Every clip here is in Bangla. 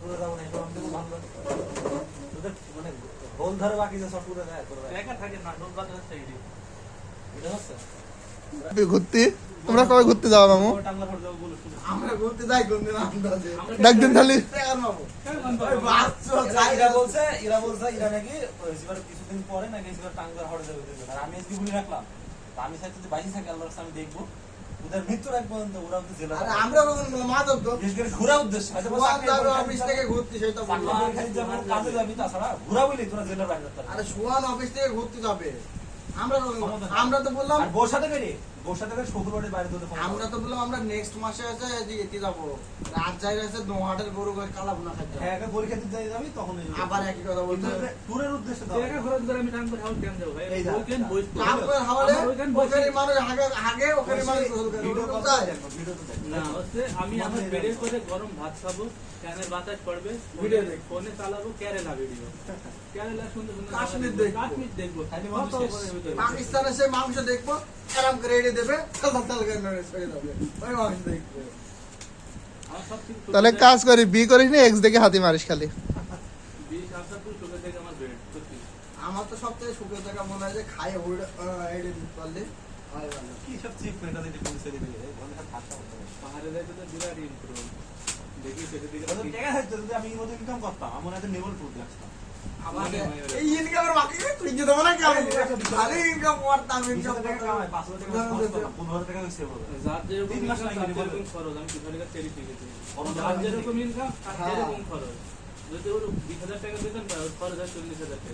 করে যাবো না, এটা আমাদের খুব ভালো লাগে। তোদের মানে হোল ধরে বাকি যে শর্ট করে দেয় করে একা থাকে না, ডোল বাজার হচ্ছে এটা হচ্ছে ঘুরতে। তোমরা কবে ঘুরতে যাও মামু? টাঙ্গা ফট যাবো বলো শুনে। আমরা ঘুরতে যাই কোন দিন আন্দাজে ডাক দিন খালি। এরা বলছে এরা নাকি এবার কিছুদিন পরে নাকি এবার টাঙ্গার হটে যাবে। আর আমি আজকে বলে রাখলাম, আমি চাইছি যে বাইরে থাকে আল্লাহর আমি দেখবো ওদের মৃত্যুর আগ পর্যন্ত ওরা তো জেলা। আরে আমরা কখন মাদক তো ঘোরা উদ্দেশ্য হয়তো অফিস থেকে ঘুরতে সেটা বললাম। কাজে যাবি, তাছাড়া ঘোরা বলি তোরা জেলার বাইরে যাবে। আরে সোহান অফিস থেকে ঘুরতে যাবে, আমরা তো বললাম আর বসা থেকে রে বসা থেকে শুক্রবারের বাইরে তোদের আমরা তো বললাম আমরা নেক্সট মাসে আছে যে এতে যাবো, রাত যাই আছে নোহাটের গরু কালা ভুনা খাইতে হ্যাঁ একা গরু খেতে যাই যাবি তখন আবার একই কথা বলতে হবে। ট্যুরের উদ্দেশ্যে দাও একা ঘোরার ধরে আমি টাঙ্গর হাউস কেন যাব ভাই? এই যা, ওইখান যা। বইস কাপড় হাওয়ালে ওখানে মানুষ আগে ওখানে মানুষ ভিডিও গোসল কল করে ভিডিও তো দেখ না হচ্ছে আমি আমার বেডে করে গরম ভাত খাবো, ফ্যানের বাতাস পড়বে, ভিডিও দেখবো। ফোনে চালাবো কেরালা ভিডিও, কেরালা সুন্দর সুন্দর কাশ্মীর জায়গা দেখবো। কাশ্মীর দেখবো, খালি কত মানুষ বছরের ভিতরে। পাকিস্তানে সে মাংস দেখবো আরাম করে রেডি দেবে তাল করে নড়ে ছেড়ে দেবে ওই মাংস দেখবে। আমার সব কিছু তাহলে কাজ করি, বি করিস না, এক্স দেখে হাতি মারিস খালি। 20 সুখে থেকে আমার বেড সত্যি। আমার তো সব থেকে সুখের জায়গা মনে হয় যে খায় এডে দিতে পারলে হয় ভালো। কি সব চিপ মেটা দিতে পৌঁছে দিবে এই বলে থাকতে হবে। পাহাড়ে যাইতে তো বিরাট ইমপ্রুভ দেখি সেটা দিকে ওদের টাকা থাকতো যদি আমি মতো ইনকাম করতাম আমার হাতে নেবল ট্যুর আসতাম। আমাদের এই ইনকামের বাকি তুই যে দেবো না কেমন খালি ইনকাম করতাম ইনকাম 200 টাকা কামাই 500 টাকা খরচ করতাম 15 টাকা সেভ হবে। যার যেরকম 3 মাস ইনকাম লাগে তার বলে। যেরকম খরচ, আমি কিছু টাকা ছেড়ে দিয়েছি। খরচ যার যেরকম ইনকাম তার হ্যাঁ। যেরকম খরচ। যদি ওর 20,000 টাকা বেতন পায় ওর খরচ হয় 40,000 টাকা,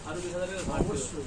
আরো 20,000 টাকা ভাড়া অবশ্যই।